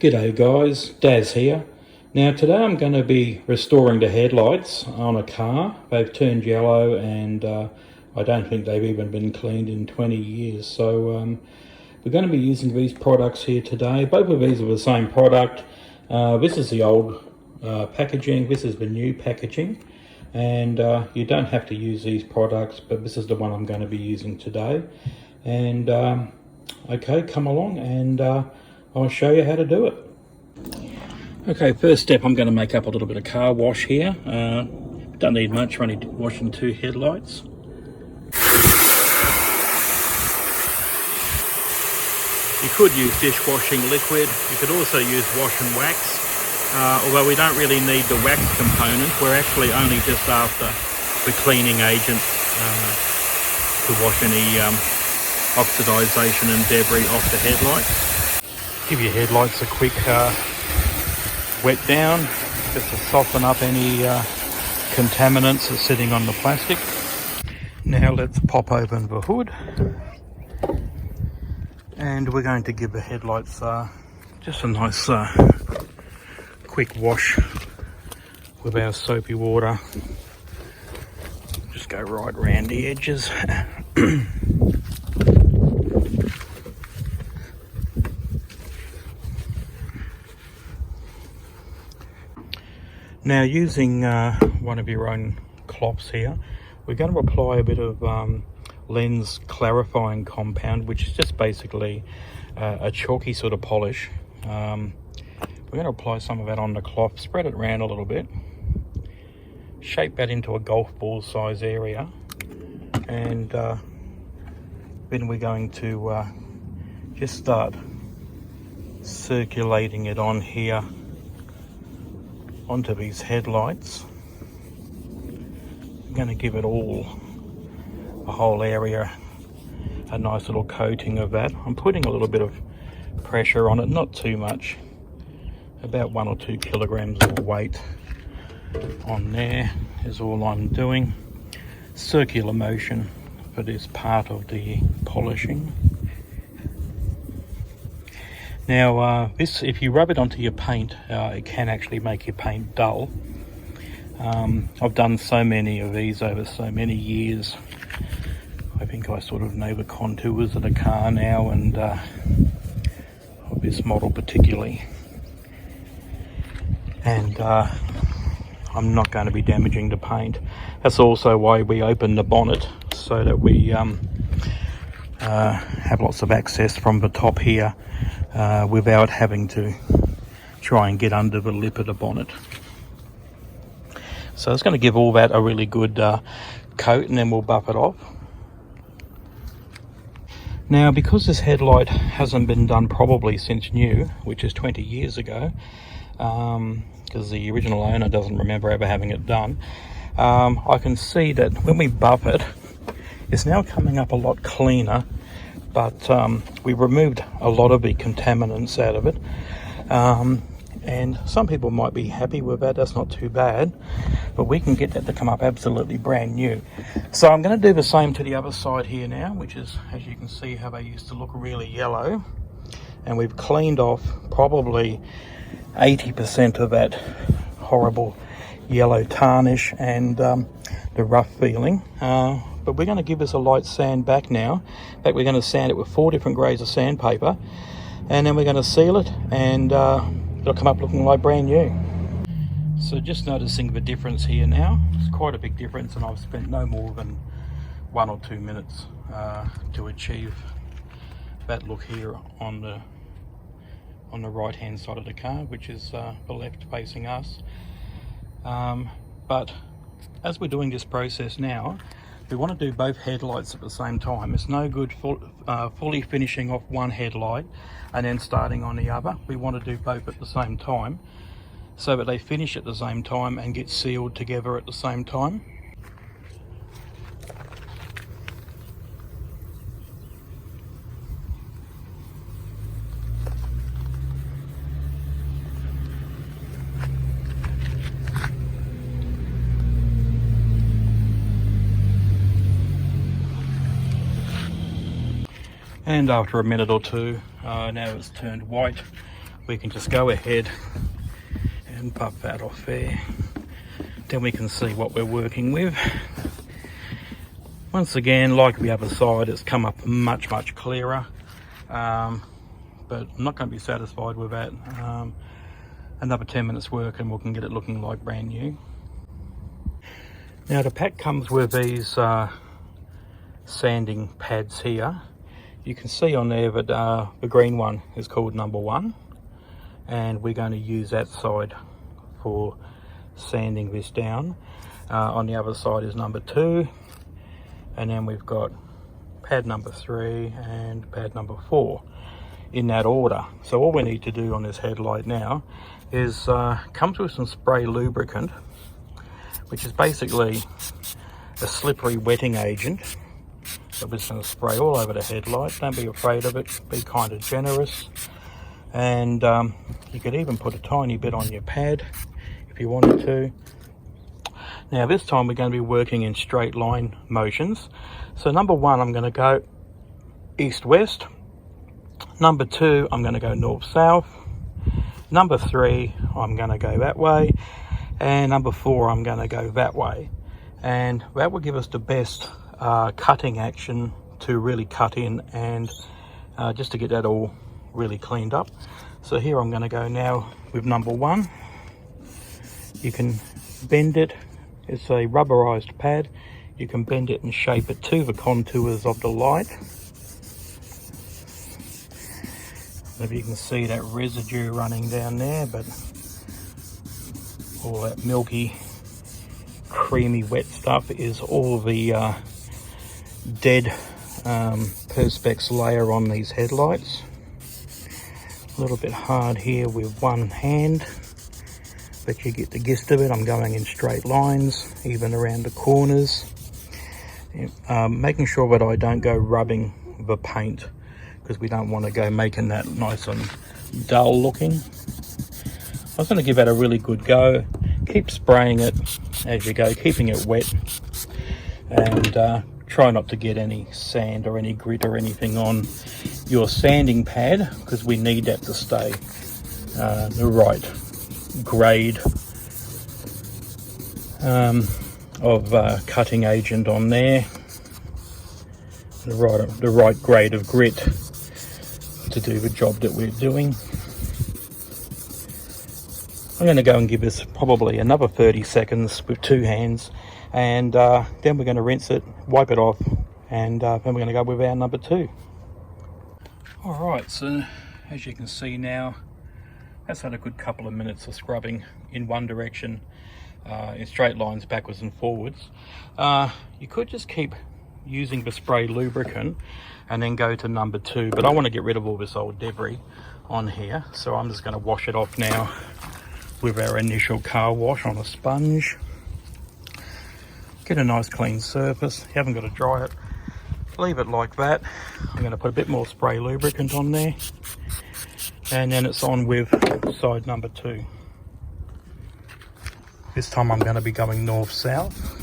G'day guys, Daz here. Now today I'm going to be restoring the headlights on a car. They've turned yellow and I don't think they've even been cleaned in 20 years. So we're going to be using these products here today. Both of these are the same product. This is the old packaging, this is the new packaging. And you don't have to use these products, but this is the one I'm going to be using today. And okay, come along and I'll show you how to do it. Okay, first step, I'm going to make up a little bit of car wash here. Don't need much, we're only washing 2 headlights. You could use dishwashing liquid. You could also use wash and wax. Although we don't really need the wax component, we're actually only just after the cleaning agent to wash any oxidization and debris off the headlights. Give your headlights a quick wet down just to soften up any contaminants that's sitting on the plastic. Now let's pop open the hood and we're going to give the headlights just a nice quick wash with our soapy water. Just go right around the edges. Now using one of your own cloths here, we're going to apply a bit of lens clarifying compound, which is just basically a chalky sort of polish. We're going to apply some of that on the cloth, spread it around a little bit, shape that into a golf ball size area, and then we're going to just start circulating it on here onto these headlights. I'm going to give it all, the whole area, a nice little coating of that. I'm putting a little bit of pressure on it, not too much, about 1 or 2 kilograms of weight on there is all I'm doing. Circular motion for this part of the polishing. Now this, if you rub it onto your paint, it can actually make your paint dull. I've done so many of these over so many years. I think I sort of know the contours of the car now, and of this model particularly. And I'm not going to be damaging the paint. That's also why we open the bonnet, so that we have lots of access from the top here without having to try and get under the lip of the bonnet. So it's going to give all that a really good coat, and then we'll buff it off. Now, because this headlight hasn't been done probably since new, which is 20 years ago, because the original owner doesn't remember ever having it done, I can see that when we buff it, it's now coming up a lot cleaner, but we removed a lot of the contaminants out of it, and some people might be happy with that. That's not too bad, but we can get that to come up absolutely brand new. So I'm going to do the same to the other side here now, which is, as you can see, how they used to look really yellow, and we've cleaned off probably 80% of that horrible yellow tarnish and the rough feeling. But we're going to give this a light sand back now. In fact, we're going to sand it with 4 different grades of sandpaper, and then we're going to seal it, and it'll come up looking like brand new. So just noticing the difference here now. It's quite a big difference, and I've spent no more than 1 or 2 minutes to achieve that look here on the right hand side of the car, which is the left facing us. But as we're doing this process now, we want to do both headlights at the same time. It's no good fully finishing off one headlight and then starting on the other. We want to do both at the same time so that they finish at the same time and get sealed together at the same time. And after a minute or two, now it's turned white we can just go ahead and buff that off there. Then we can see what we're working with. Once again, like the other side, it's come up much clearer, but I'm not going to be satisfied with that. Another 10 minutes work and we can get it looking like brand new. Now the pack comes with these sanding pads here. You can see on there that the green one is called number 1, and we're going to use that side for sanding this down. On the other side is number 2, and then we've got pad number 3 and pad number 4 in that order. So all we need to do on this headlight now is comes with some spray lubricant, which is basically a slippery wetting agent. So we're just going to spray all over the headlight. Don't be afraid of it, be kind of generous. And you could even put a tiny bit on your pad if you wanted to. Now this time we're going to be working in straight line motions. So number 1, I'm going to go east-west. Number 2, I'm going to go north-south. Number 3, I'm going to go that way. And number 4, I'm going to go that way. And that will give us the best cutting action to really cut in, and just to get that all really cleaned up. So here I'm going to go now with number 1. You can bend it. It's a rubberized pad. You can bend it and shape it to the contours of the light. If you can see that residue running down there, but all that milky, creamy, wet stuff is all the dead perspex layer on these headlights. A little bit hard here with one hand, but you get the gist of it. I'm going in straight lines, even around the corners. Making sure that I don't go rubbing the paint, because we don't want to go making that nice and dull looking. I was going to give that a really good go. Keep spraying it as you go, keeping it wet, and try not to get any sand or any grit or anything on your sanding pad, because we need that to stay the right grade of cutting agent on there, the right grade of grit to do the job that we're doing. I'm going to go and give this probably another 30 seconds with 2 hands, and then we're going to rinse it, wipe it off, and then we're going to go with our number 2. Alright, so as you can see now, that's had a good couple of minutes of scrubbing in one direction, in straight lines backwards and forwards. You could just keep using the spray lubricant and then go to number 2, but I want to get rid of all this old debris on here, so I'm just going to wash it off now with our initial car wash on a sponge. Get a nice clean surface. You haven't got to dry it, leave it like that. I'm going to put a bit more spray lubricant on there, and then it's on with side number 2. This time I'm going to be going north-south.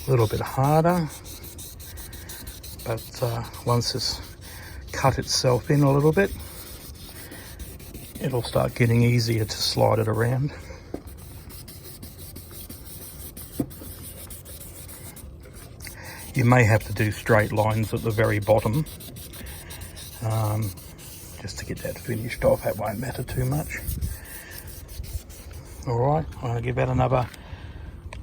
A little bit harder, but once it's cut itself in a little bit, it'll start getting easier to slide it around. You may have to do straight lines at the very bottom, just to get that finished off. That won't matter too much. Alright, I'm going to give that another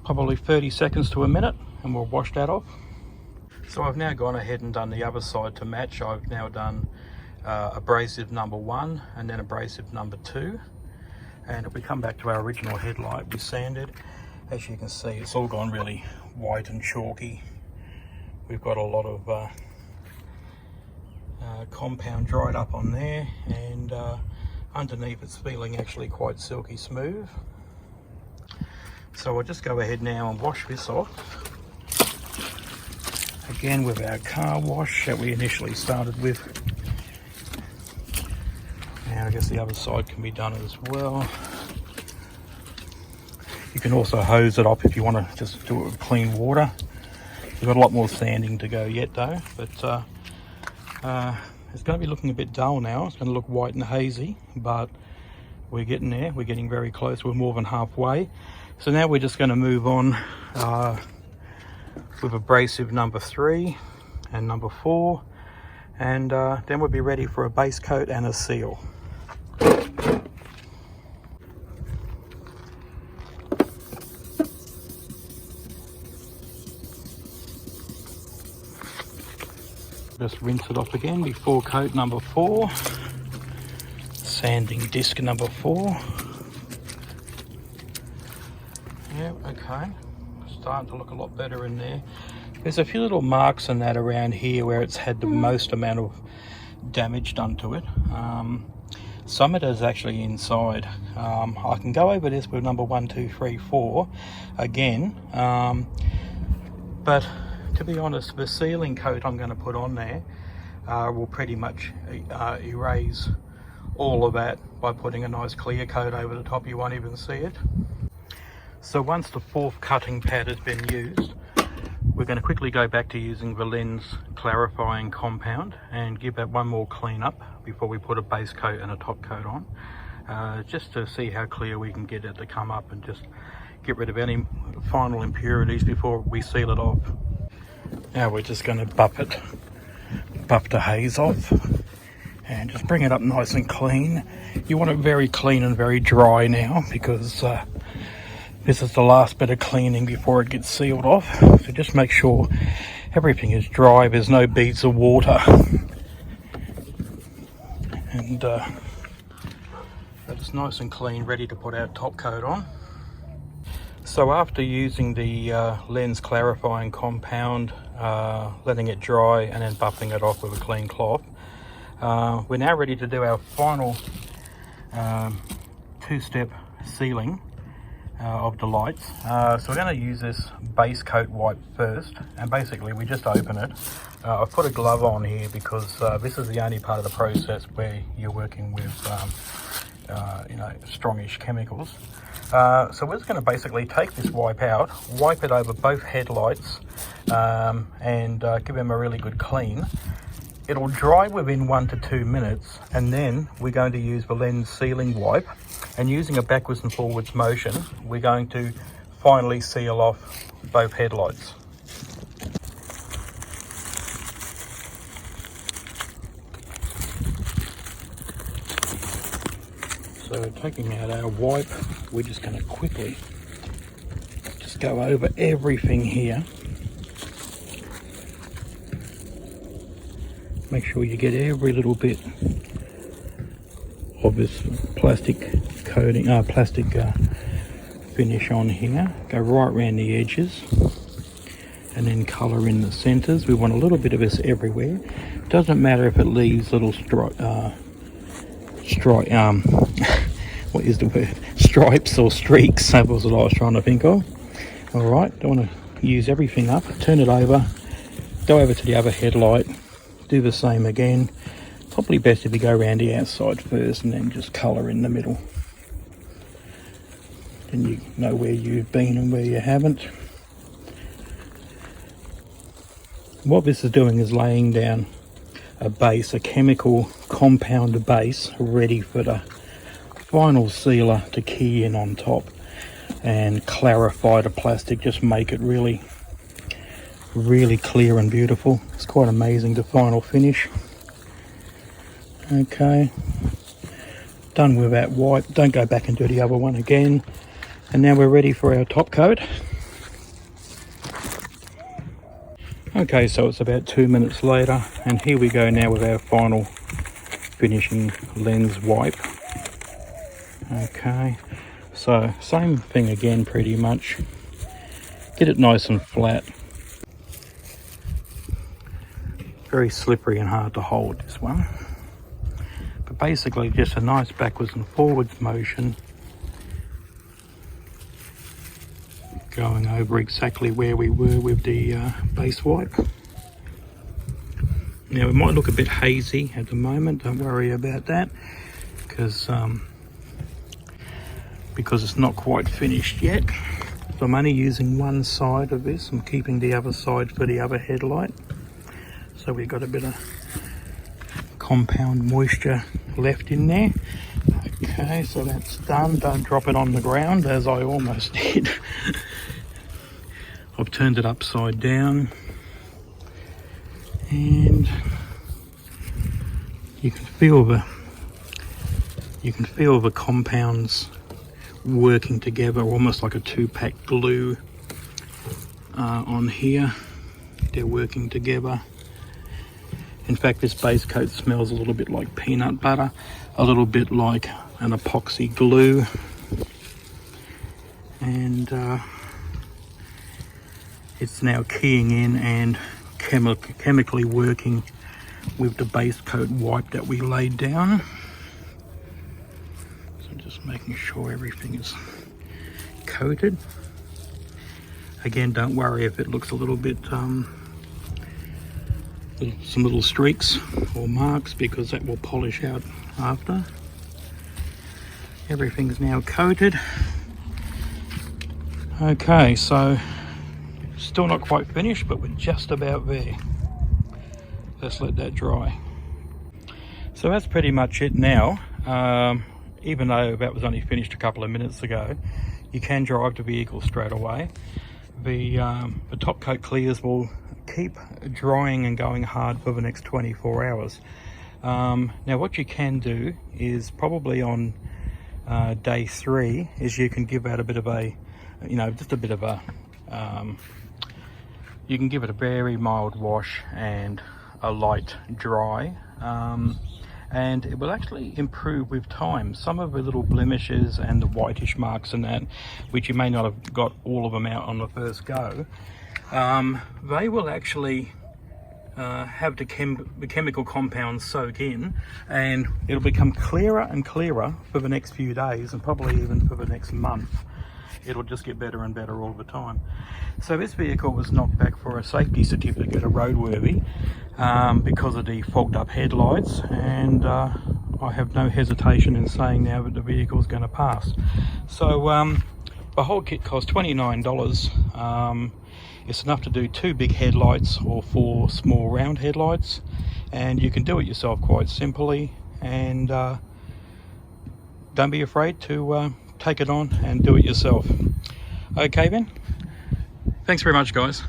probably 30 seconds to a minute, and we'll wash that off. So I've now gone ahead and done the other side to match. I've now done abrasive number 1 and then abrasive number 2. And if we come back to our original headlight we sanded, as you can see, it's all gone really white and chalky. We've got a lot of compound dried up on there, and underneath it's feeling actually quite silky smooth. So I'll just go ahead now and wash this off. Again with our car wash that we initially started with. Now I guess the other side can be done as well. You can also hose it off if you want to just do it with clean water. We've got a lot more sanding to go yet though, but It's going to be looking a bit dull now. It's going to look white and hazy, but we're getting there. We're getting very close. We're more than halfway. So now we're just going to move on with abrasive number 3 and number 4, and then we'll be ready for a base coat and a seal. Just rinse it off again before coat number 4, sanding disc number 4. Yeah, okay, starting to look a lot better in there. There's a few little marks in that around here where it's had the most amount of damage done to it. Some of it is actually inside. I can go over this with number 1, 2, 3, 4 again, but to be honest, the sealing coat I'm going to put on there will pretty much erase all of that by putting a nice clear coat over the top. You won't even see it. So once the 4th cutting pad has been used, we're going to quickly go back to using the lens clarifying compound and give that one more clean up before we put a base coat and a top coat on, just to see how clear we can get it to come up and just get rid of any final impurities before we seal it off. Now we're just going to buff the haze off and just bring it up nice and clean. You want it very clean and very dry now, because this is the last bit of cleaning before it gets sealed off. So just make sure everything is dry, there's no beads of water, and it's nice and clean, ready to put our top coat on. So after using the lens clarifying compound, letting it dry and then buffing it off with a clean cloth, we're now ready to do our final 2-step sealing of the lights. So we're going to use this base coat wipe first, and basically we just open it. I've put a glove on here because this is the only part of the process where you're working with strongish chemicals. So we're just going to basically take this wipe out, wipe it over both headlights, and give them a really good clean. It'll dry within 1 to 2 minutes, and then we're going to use the lens sealing wipe, and using a backwards and forwards motion, we're going to finally seal off both headlights. So taking out our wipe, we're just going to quickly just go over everything here. Make sure you get every little bit of this plastic coating, finish on here. Go right around the edges and then colour in the centres. We want a little bit of this everywhere. Doesn't matter if it leaves little what is the word? Stripes or streaks. That was what I was trying to think of. Alright, don't want to use everything up. Turn it over. Go over to the other headlight. Do the same again. Probably best if you go around the outside first and then just colour in the middle. Then you know where you've been and where you haven't. What this is doing is laying down a base, a chemical compound base, ready for the final sealer to key in on top and clarify the plastic, just make it really clear and beautiful. It's quite amazing, the final finish. Okay, done with that wipe. Don't go back and do the other one again. And now we're ready for our top coat. Okay, so it's about 2 minutes later, and here we go now with our final finishing lens wipe. Okay, so same thing again pretty much. Get it nice and flat. Very slippery and hard to hold, this one. But basically just a nice backwards and forwards motion, going over exactly where we were with the base wipe. Now it might look a bit hazy at the moment, don't worry about that, because it's not quite finished yet. So I'm only using one side of this. I'm keeping the other side for the other headlight. So we've got a bit of compound moisture left in there. Okay, so that's done. Don't drop it on the ground, as I almost did. I've turned it upside down, and you can feel the compounds working together, almost like a two-pack glue on here. They're working together. In fact, this base coat smells a little bit like peanut butter, a little bit like an epoxy glue, and it's now keying in and chemically working with the base coat wipe that we laid down. So just making sure everything is coated. Again, don't worry if it looks a little bit some little streaks or marks, because that will polish out after. Everything's now coated. Okay, so still not quite finished, but we're just about there. Let's let that dry. So that's pretty much it now. Even though that was only finished a couple of minutes ago, you can drive the vehicle straight away. The top coat clears will keep drying and going hard for the next 24 hours. Now what you can do is probably on day 3 is you can give that a bit of a, just a bit of a, you can give it a very mild wash and a light dry, and it will actually improve with time. Some of the little blemishes and the whitish marks and that, which you may not have got all of them out on the first go, they will actually have the chemical compounds soak in, and it'll become clearer and clearer for the next few days, and probably even for the next month. It'll just get better and better all the time. So this vehicle was knocked back for a safety certificate of roadworthy because of the fogged up headlights, and I have no hesitation in saying now that the vehicle is going to pass. So the whole kit cost $29. It's enough to do 2 big headlights or 4 small round headlights, and you can do it yourself quite simply. And don't be afraid to take it on and do it yourself. Okay then, thanks very much guys.